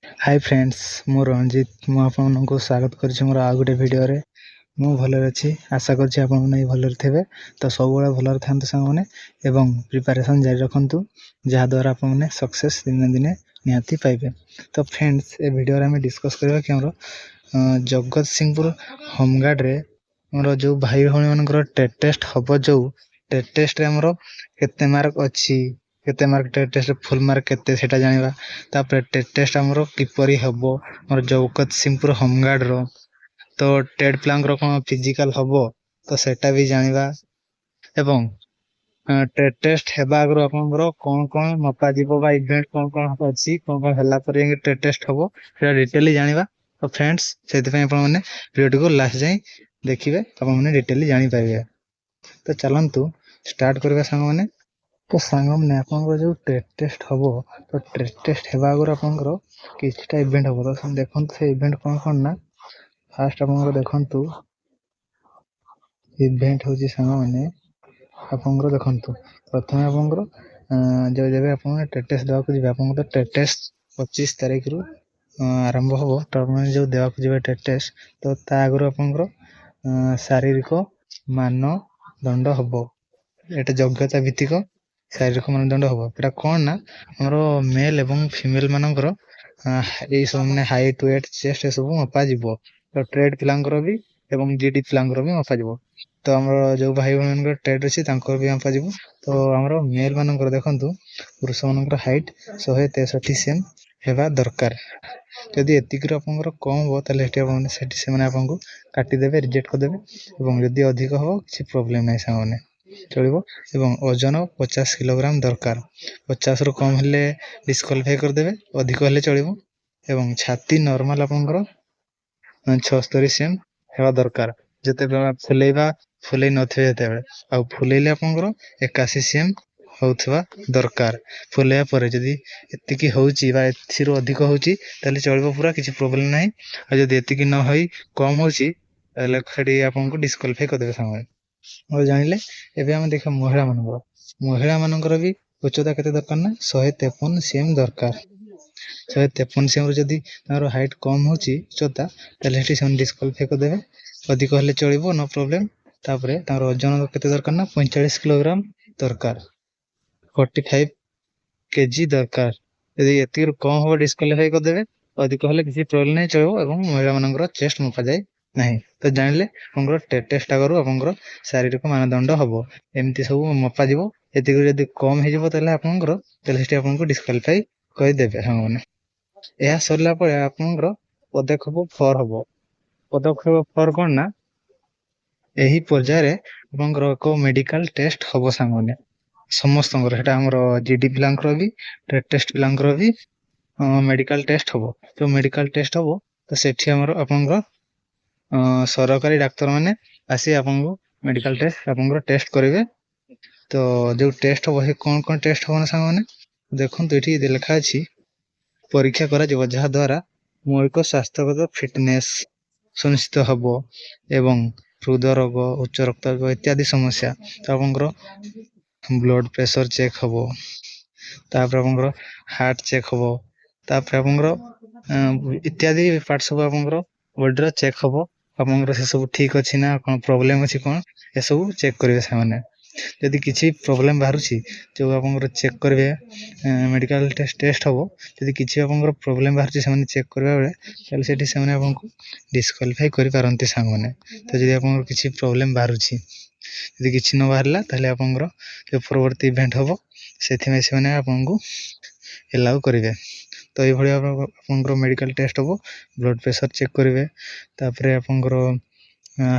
Hi friends मु रंजित मु आपको स्वागत करुच्ची मोर आ गोटे भिडियो रे मु भलरे अच्छी आशा करुच्ची आपण माने भलरे थेबे तो सब बेले भलरे थांतु संग माने एवं प्रिपरेशन जारी रखंतु जहा द्वारा आपण माने सक्सेस दिन दिन निहाती पाइबे। तो फ्रेंड्स ए भिडियो रे हम डिस्कस करबा कि हमरो जगत सिंहपुर होमगार्ड रे हमरो जो भाई भणी मानकर टेस्ट हबो जो टेस्ट रे हमरो केते मार्क अछि केते मार्क टेस्ट फुल मार्क केते सेटा जानिबा तापर टेस्ट हमरो किपरि हबो हमर जगत सिंहपुर होमगार्ड रो तो टेड प्लांक रो कोन फिजिकल हबो तो सेटा भी जानिबा एवं टेस्ट हेबा आगरो आपनरो कोन कोन मपा जीवो बा इवेंट कोन अछि कोन हल्ला पर टेस्ट हबो सेटा डिटेली जानिबा। तो फ्रेंड्स सेति पय आपण माने वीडियो को लास्ट जाई देखिबे आपण माने डिटेली जानि पाइबे। तो चलंतु स्टार्ट करबा संग माने तो सांग माने आपनरो जो टेस्ट हबो तो टेस्ट हेबा आगरो आपनरो किछटा इवेंट हबो तो देखंतु से इवेंट कोन ना फास्ट आपनरो देखंतु इवेंट होजी सांग माने आपनरो देखंतु प्रथमे आपनरो जो जेबे आपन टेस्ट देवा को जेबे आपन तो टेस्ट 25 तारिख रु आरंभ हबो तो आपन जो देवा को जेबे टेस्ट तो ता आगरो आपनरो शारीरिक मानदंड हबो एटा योग्यता भित्तिक शारीरिक मानदंड हबो एटा कोन ना हमरो मेल एवं फीमेल मानकर ए सब माने हाइट वेट चेस्ट ए सब मपा जिवो तो ट्रेड पिलांकर भी एवं जीडी पिलांकर भी मपा जिवो तो हमरो जो भाई मानकर ट्रेड अछि तांकर भी मपा जिवो तो हमरो मेल मानकर देखंतु पुरुष मानकर हाइट 163 सेम हेबा दरकार यदि एतिक रो आपनकर कम हो तले हेटी आपन सेटी से माने आपन को काटी देबे रिजेक्ट कर देबे एवं यदि अधिक हो किछि प्रॉब्लम नै सामाने चलिबो एवं ओजन 50 किलोग्राम दरकार 50 रो कम हले डिस्क्वालिफाई कर देबे अधिक हले चलिबो एवं छाती नॉर्मल आपनकर 76 सेम हेबा दरकार जते फुलेबा फुले नथे जते आ फुलेले आपनकर 81 सेम होथवा दरकार फुले परे जदी एतिकी होउची बा एथिरो अधिक होउची तले चलिबो पूरा किछि प्रॉब्लम नै आ जदी एतिकी न होई कम होउची तले खडी आपनको डिस्क्वालिफाई कर देबे सामने और जानिले एबे हम देखा महिला मानकर भी उच्चता केते दरकार ना 153 सेम दरकार 153 सेम जदी तारो हाइट कम होउची उच्चता तले हेटी से डिस्क्वालिफाई कर देबे अधिक हले चलिबो नो प्रॉब्लम तापरे तारो ओजन केते दरकार ना 45 किलोग्राम दरकार 45 केजी दरकार यदि एतिर कम हो डिस्क्वालिफाई कर देबे अधिक हले किसी प्रॉब्लम नै चलिबो एवं महिला मानकर चेस्ट मपा जाय नहीं तो जानिले आपनकर टेस्ट आगरो आपनकर शारीरिक मानदंड हबो एमती सब मपा जिवो एतिक जदी कम हे जिवो तले आपनकर तले हेटी आपनको डिस्क्वालिफाई कर देबे हम माने एहा सरला पर आपनकर पदक्षेप 4 हबो पदक्षेप 4 कोन ना एही पर्याय रे आपनकर को मेडिकल टेस्ट हबो सामने समस्त हेटा हमर जीडी पिलांकर भी टेस्ट पिलांकर भी मेडिकल टेस्ट हबो तो मेडिकल टेस्ट हबो तो सेठी हमर आपनकर सरकारी डाक्टर माने आसी आपनको मेडिकल टेस्ट आपनकर टेस्ट करिवे तो जो टेस्ट हो कोन कोन टेस्ट हो ना संग माने देखन तो एठी लिखा अछि परीक्षा करा जब जहा द्वारा मौलिक स्वास्थ्यगत फिटनेस सुनिश्चित हबो एवं हृदय रोग उच्च रक्तचाप इत्यादि समस्या तो आपनकर ब्लड प्रेशर चेक हबो तापर आपनकर हार्ट चेक हबो तापर आपनकर इत्यादि पार्ट सब आपनकर बॉडी रो चेक हबो आपनकर से सब ठीक अछि ना कोन प्रॉब्लम अछि कोन ए सब चेक करिवे सामाने यदि किछि प्रॉब्लम बाहरुछि जो आपनकर चेक करबे मेडिकल टेस्ट हबो यदि किछि आपनकर प्रॉब्लम बाहरुछि सामाने चेक करबा बेले तले सेठी सामाने आपनको डिस्क्वालिफाई करि पारंती सामाने तो यदि आपनकर किछि प्रॉब्लम बाहरुछि यदि किछि न बाहरला तले आपनकर जो परवर्ती इवेंट हबो सेथि में से माने आपनको एलाउ करिवे तो ए भଳି आपनकर मेडिकल टेस्ट हबो ब्लड प्रेशर चेक करिवे तापरे आपनकर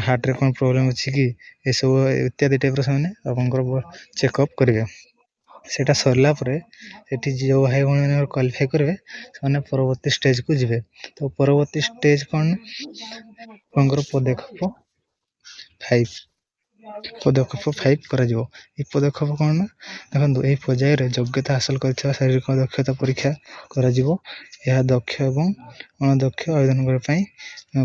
हार्ट रे कोन प्रॉब्लम अछि कि ए सब इत्यादि टाइप रो सामने आपनकर चेकअप करिवे सेटा सरला परे एठी जो भाई माने क्वालिफाई करबे माने परवर्ती स्टेज को जिवे तो परवर्ती स्टेज कोन आपनकर पदक्षेप 5 पदक्षेप 5 करा जिवो ए पदक्षेप कोन ना देखंतु ए पर्याय रे योग्यता हासिल करथिबा शारीरिक दक्षता परीक्षा करा जिवो यह दक्ष एवं अनदक्ष आवेदन कर पई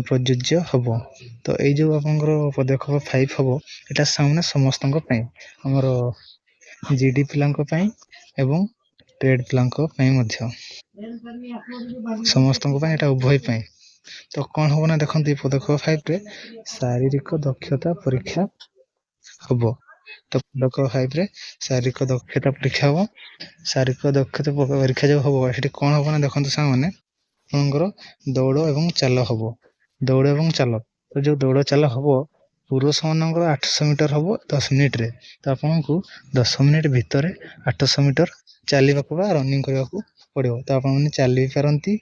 प्रयोज्य हबो तो ए जो आपनकर पदक्षेप 5 हबो एटा सामने समस्तन को पई हमर जीडी पिलांको पई एवं ଟ୍ରେଡ୍ ପିଲାଙ୍କ ପାଇଁ ମଧ୍ୟ ସମସ୍ତଙ୍କ ପାଇଁ ଏଇଟା ଉଭୟ ପାଇଁ। ତ କ'ଣ ହବ ନା ଦେଖନ୍ତୁ ପଦକ୍ଷେପ 5ରେ ଶାରୀରିକ ଦକ୍ଷତା ପରୀକ୍ଷା ହବ। ତ ପଦକ୍ଷେପ 5ରେ ଶାରୀରିକ ଦକ୍ଷତା ପରୀକ୍ଷା ହବ। ଶାରୀରିକ ଦକ୍ଷତା ପରୀକ୍ଷା ଯୋଉ ହବ ସେଠି କ'ଣ ହବ ନା ଦେଖନ୍ତୁ ସାଙ୍ଗମାନେ ଆପଣଙ୍କର ଦୌଡ଼ ଏବଂ ଚାଲ ହବ। ଦୌଡ଼ ଏବଂ ଚାଲ ତ ଯୋଉ ଦୌଡ଼ ଚାଲ ହବ ପୁରୁଷ ମାନଙ୍କର 800 ମିଟର ହବ 10 ମିନିଟରେ। ତ ଆପଣଙ୍କୁ 10 ମିନିଟ ଭିତରେ 800 ମିଟର ଚାଲିବାକୁ ବା ରନିଂ କରିବାକୁ ପଡ଼ିବ। ତ ଆପଣମାନେ ଚାଲି ବି ପାରନ୍ତି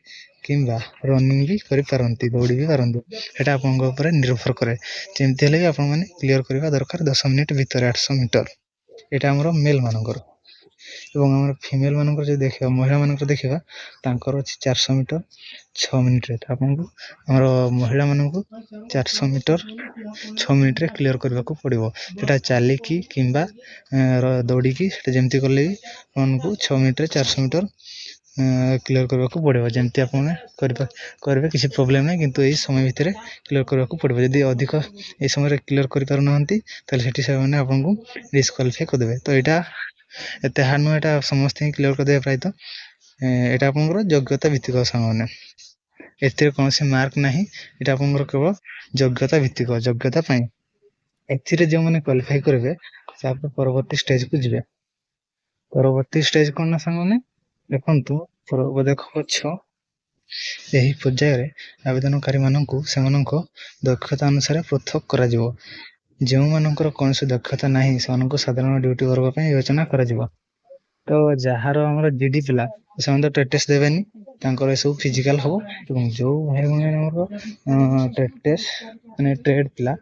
କିମ୍ବା ରନିଂ ବି କରିପାରନ୍ତି, ଦୌଡ଼ି ବି ପାରନ୍ତି। ସେଇଟା ଆପଣଙ୍କ ଉପରେ ନିର୍ଭର କରେ। ଯେମିତି ହେଲେ ବି ଆପଣମାନେ କ୍ଲିୟର କରିବା ଦରକାର 10 ମିନିଟ ଭିତରେ 800 ମିଟର। ଏଇଟା ଆମର ମେଲ୍ ମାନଙ୍କର। ଏବଂ ଆମର ଫିମେଲ ମାନଙ୍କର ଯଦି ଦେଖିବା, ମହିଳା ମାନଙ୍କର ଦେଖିବା, ତାଙ୍କର ଅଛି 400 ମିଟର 6 ମିନିଟରେ। ତ ଆପଣଙ୍କୁ ଆମର ମହିଳା ମାନଙ୍କୁ 400 ମିଟର 6 ମିନିଟରେ କ୍ଲିୟର କରିବାକୁ ପଡ଼ିବ। ସେଟା ଚାଲିକି କିମ୍ବା ଦୌଡ଼ିକି ସେଟା ଯେମିତି କଲେ ବି ଆପଣଙ୍କୁ 6 ମିନିଟରେ 400 ମିଟର କ୍ଲିୟର କରିବାକୁ ପଡ଼ିବ। ଯେମିତି ଆପଣ କରିବେ କିଛି ପ୍ରୋବ୍ଲେମ୍ ନାହିଁ, କିନ୍ତୁ ଏଇ ସମୟ ଭିତରେ କ୍ଲିୟର କରିବାକୁ ପଡ଼ିବ। ଯଦି ଅଧିକ ଏଇ ସମୟରେ କ୍ଲିୟର କରିପାରୁନାହାନ୍ତି ତାହେଲେ ସେଠି ସେମାନେ ଆପଣଙ୍କୁ ଡିସ୍କ୍ୱାଲିଫାଏ କରିଦେବେ। ତ ଏଇଟା ଏତେ ହାର୍ଡ ନୁହେଁ, ଏଇଟା ସମସ୍ତେ ହିଁ କ୍ଲିୟର କରିଦେବେ ପ୍ରାୟତଃ। ଏଇଟା ଆପଣଙ୍କର ଯୋଗ୍ୟତା ଭିତ୍ତିକ ସାଙ୍ଗମାନେ, ଏଥିରେ କୌଣସି ମାର୍କ ନାହିଁ। ଏଇଟା ଆପଣଙ୍କର କେବଳ ଯୋଗ୍ୟତା ଭିତ୍ତିକ, ଯୋଗ୍ୟତା ପାଇଁ। ଏଥିରେ ଯେଉଁମାନେ କ୍ୱାଲିଫାଇ କରିବେ ତାପରେ ପରବର୍ତ୍ତୀ ଷ୍ଟେଜକୁ ଯିବେ। ପରବର୍ତ୍ତୀ ଷ୍ଟେଜ କ'ଣ ନା ସାଙ୍ଗମାନେ ଦେଖନ୍ତୁ ପଦକ୍ଷେପ 6 ଏହି ପର୍ଯ୍ୟାୟରେ ଆବେଦନକାରୀ ମାନଙ୍କୁ ସେମାନଙ୍କ ଦକ୍ଷତା ଅନୁସାରେ ପୃଥକ କରାଯିବ। ଯେଉଁମାନଙ୍କର କୌଣସି ଦକ୍ଷତା ନାହିଁ ସେମାନଙ୍କୁ ସାଧାରଣ ଡ୍ୟୁଟି ବର୍ଗ ପାଇଁ ବିବେଚନା କରାଯିବ। ତ ଯାହାର ଆମର ଜିଡି ପିଲା ସେମାନେ ତ ଟ୍ରେଡ୍ ଟେଷ୍ଟ ଦେବେନି, ତାଙ୍କର ଏସବୁ ଫିଜିକାଲ ହବ। ଏବଂ ଯୋଉ ଭାଇ ଭଉଣୀ ଆମର ଟ୍ରେଡ୍ ଟେଷ୍ଟ ମାନେ ଟ୍ରେଡ୍ ପିଲା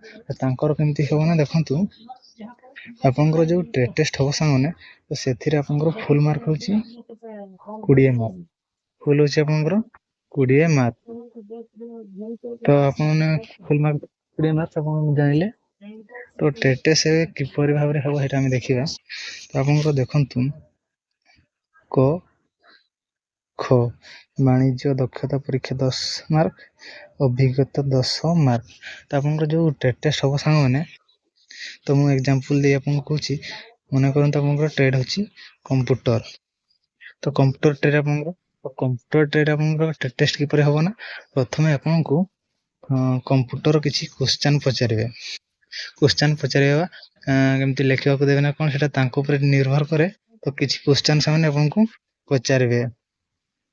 ତାଙ୍କର କେମିତି ହବ ନା ଦେଖନ୍ତୁ ଆପଣଙ୍କର ଯୋଉ ଟ୍ରେଡ୍ ଟେଷ୍ଟ ହବ ସାଙ୍ଗମାନେ, ତ ସେଥିରେ ଆପଣଙ୍କର ଫୁଲ୍ ମାର୍କ ହଉଛି 20 ମାର୍କ। ଫୁଲ୍ ହଉଛି ଆପଣଙ୍କର 20 ମାର୍କ। ତ ଆପଣମାନେ ଫୁଲ୍ ମାର୍କ 20 ମାର୍କ ଆପଣ ଜାଣିଲେ। ତ ଟ୍ରେଡ୍ ଟେଷ୍ଟ କିପରି ଭାବରେ ହେବ ସେଇଟା ଆମେ ଦେଖିବା। ତ ଆପଣଙ୍କର ଦେଖନ୍ତୁ କ ଖ ବାଣିଜ୍ୟ ଦକ୍ଷତା ପରୀକ୍ଷା 10 ମାର୍କ, ଅଭିଜ୍ଞତା 10 ମାର୍କ। ତ ଆପଣଙ୍କର ଯୋଉ ଟ୍ରେଡ୍ ଟେଷ୍ଟ ହବ ସାଙ୍ଗମାନେ, ତ ମୁଁ ଏକ୍ଜାମ୍ପଲ ଦେଇ ଆପଣଙ୍କୁ କହୁଛି। ମନେ କରନ୍ତୁ ଆପଣଙ୍କର ଟ୍ରେଡ୍ ହଉଛି କମ୍ପ୍ୟୁଟର। ତ କମ୍ପ୍ୟୁଟର ଟ୍ରେଡ୍ ଆପଣଙ୍କର ଟ୍ରେଡ୍ ଟେଷ୍ଟ କିପରି ହବ ନା ପ୍ରଥମେ ଆପଣଙ୍କୁ କମ୍ପ୍ୟୁଟର କିଛି କ୍ୱେଶ୍ଚନ୍ ପଚାରିବେ। କ୍ୱେଶ୍ଚନ୍ ପଚାରିବା କେମିତି ଲେଖିବାକୁ ଦେବେ ନା କ'ଣ ସେଟା ତାଙ୍କ ଉପରେ ନିର୍ଭର କରେ। ତ କିଛି କ୍ୱେଶ୍ଚନ୍ ସେମାନେ ଆପଣଙ୍କୁ ପଚାରିବେ।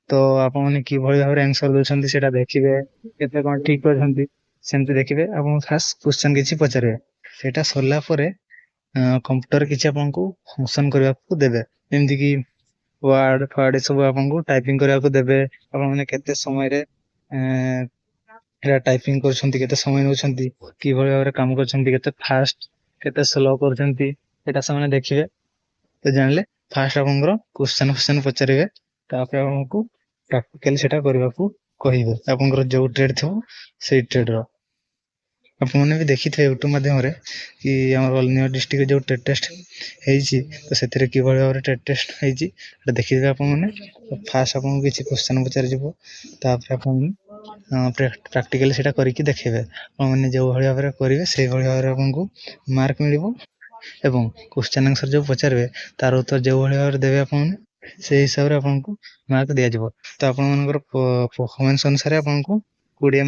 ତ ଆପଣମାନେ କିଭଳି ଭାବରେ ଆନ୍ସର ଦଉଛନ୍ତି ସେଟା ଦେଖିବେ, କେତେ କ'ଣ ଠିକ କରିଛନ୍ତି ସେମିତି ଦେଖିବେ। ଆପଣ ଫାଷ୍ଟ କ୍ୱେଶ୍ଚନ୍ କିଛି ପଚାରିବେ, ସେଇଟା ସରିଲା ପରେ କମ୍ପ୍ୟୁଟର କିଛି ଆପଣଙ୍କୁ ଫଙ୍କସନ କରିବାକୁ ଦେବେ। ଯେମିତିକି ୱାର୍ଡ ଫାର୍ଡ ସବୁ ଆପଣଙ୍କୁ ଟାଇପିଂ କରିବାକୁ ଦେବେ। ଆପଣମାନେ କେତେ ସମୟରେ ଏଟା ଟାଇପିଂ କରୁଛନ୍ତି, କେତେ ସମୟ ନେଉଛନ୍ତି, କିଭଳି ଭାବରେ କାମ କରୁଛନ୍ତି, କେତେ ଫାଷ୍ଟ କେତେ ସ୍ଲୋ କରୁଛନ୍ତି, ଏଟା ସେମାନେ ଦେଖିବେ। ତ ଜାଣିଲେ ଫାଷ୍ଟ ଆପଣଙ୍କର କ୍ୱେଶ୍ଚନ୍ ପଚାରିବେ, ତାପରେ ଆପଣଙ୍କୁ ପ୍ରାକ୍ଟିକାଲି ସେଟା କରିବାକୁ କହିବେ। ଆପଣଙ୍କର ଯୋଉ ଟ୍ରେଡ୍ ଥିବ ସେଇ ଟ୍ରେଡ୍ର ଆପଣମାନେ ବି ଦେଖିଥିବେ ୟୁଟ୍ୟୁବ ମାଧ୍ୟମରେ କି ଆମର ଅନ୍ୟ ଡିଷ୍ଟ୍ରିକ୍ଟରେ ଯୋଉ ଟ୍ରେଡ୍ ଟେଷ୍ଟ ହେଇଛି, ତ ସେଥିରେ କିଭଳି ଭାବରେ ଟ୍ରେଡ୍ ଟେଷ୍ଟ ହେଇଛି ସେଟା ଦେଖିଦେବେ ଆପଣମାନେ। ଫାଷ୍ଟ ଆପଣଙ୍କୁ କିଛି କ୍ୱେଶ୍ଚନ୍ ପଚାରିଯିବ, ତାପରେ ଆପଣମାନେ ପ୍ରାକ୍ଟିକାଲି ସେଟା କରିକି ଦେଖେଇବେ। ଆପଣମାନେ ଯେଉଁଭଳି ଭାବରେ କରିବେ ସେଇଭଳି ଭାବରେ ଆପଣଙ୍କୁ ମାର୍କ ମିଳିବ। ଏବଂ କ୍ୱେଶ୍ଚନ୍ ଆନ୍ସର ଯୋଉ ପଚାରିବେ ତାର ଉତ୍ତର ଯେଉଁଭଳି ଭାବରେ ଦେବେ ଆପଣମାନେ, ସେଇ ହିସାବରେ ଆପଣଙ୍କୁ ମାର୍କ ଦିଆଯିବ। ତ ଆପଣମାନଙ୍କର ପରଫର୍ମାନ୍ସ ଅନୁସାରେ ଆପଣଙ୍କୁ 20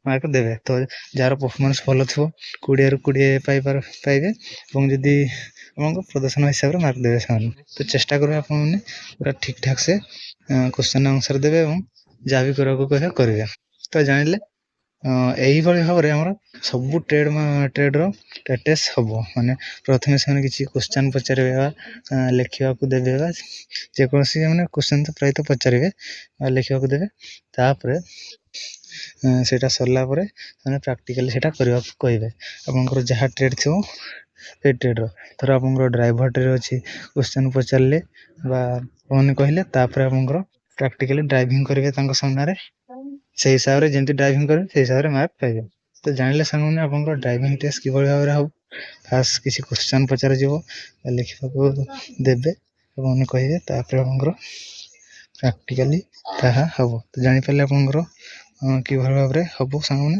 ମାର୍କ ଦେବେ। ତ ଯାହାର ପରଫର୍ମାନ୍ସ ଭଲ ଥିବ 20ରୁ 20 ପାଇବେ। ଏବଂ ଯଦି ଆପଣଙ୍କ ପ୍ରଦର୍ଶନ ହିସାବରେ ମାର୍କ ଦେବେ ସେମାନେ। ତ ଚେଷ୍ଟା କରିବେ ଆପଣମାନେ ପୁରା ଠିକ୍ ଠାକ୍ ସେ କ୍ୱେଶ୍ଚନ୍ ଆନ୍ସର ଦେବେ ଏବଂ ଯାହା ବି କରିବାକୁ କହିବେ କରିବେ। ତ ଜାଣିଲେ ଏଇଭଳି ଭାବରେ ଆମର ସବୁ ଟ୍ରେଡ୍ର ଟ୍ରେଡ୍ ଟେଷ୍ଟ ହବ। ମାନେ ପ୍ରଥମେ ସେମାନେ କିଛି କ୍ୱେଶ୍ଚନ୍ ପଚାରିବେ ବା ଲେଖିବାକୁ ଦେବେ, ବା ଯେକୌଣସି ମାନେ କ୍ୱେଶ୍ଚନ୍ ତ ପ୍ରାୟତଃ ପଚାରିବେ ବା ଲେଖିବାକୁ ଦେବେ। ତାପରେ ସେଇଟା ସରିଲା ପରେ ସେମାନେ ପ୍ରାକ୍ଟିକାଲି ସେଇଟା କରିବାକୁ କହିବେ। ଆପଣଙ୍କର ଯାହା ଟ୍ରେଡ୍ ଥିବ ସେଇ ଟ୍ରେଡ୍ର, ଧର ଆପଣଙ୍କର ଡ୍ରାଇଭର ଟ୍ରେଡ୍ ଅଛି, କ୍ୱେଶ୍ଚନ୍ ପଚାରିଲେ ବା ଆପଣମାନେ କହିଲେ, ତାପରେ ଆପଣଙ୍କର ପ୍ରାକ୍ଟିକାଲି ଡ୍ରାଇଭିଂ କରିବେ ତାଙ୍କ ସାମ୍ନାରେ। ସେଇ ହିସାବରେ ଯେମିତି ଡ୍ରାଇଭିଂ କରିବେ ସେଇ ହିସାବରେ ମାର୍କ ପାଇବେ। ତ ଜାଣିଲେ ସାଙ୍ଗମାନେ ଆପଣଙ୍କର ଡ୍ରାଇଭିଂ ଟେଷ୍ଟ କିଭଳି ଭାବରେ ହବ। ଫାଷ୍ଟ କିଛି କ୍ୱେଶ୍ଚନ୍ ପଚରାଯିବ, ଲେଖିବାକୁ ଦେବେ, ଆପଣମାନେ କହିବେ, ତାପରେ ଆପଣଙ୍କର ପ୍ରାକ୍ଟିକାଲି ତାହା ହବ। ତ ଜାଣିପାରିଲେ ଆପଣଙ୍କର କିଭଳି ଭାବରେ ହବ ସାଙ୍ଗମାନେ।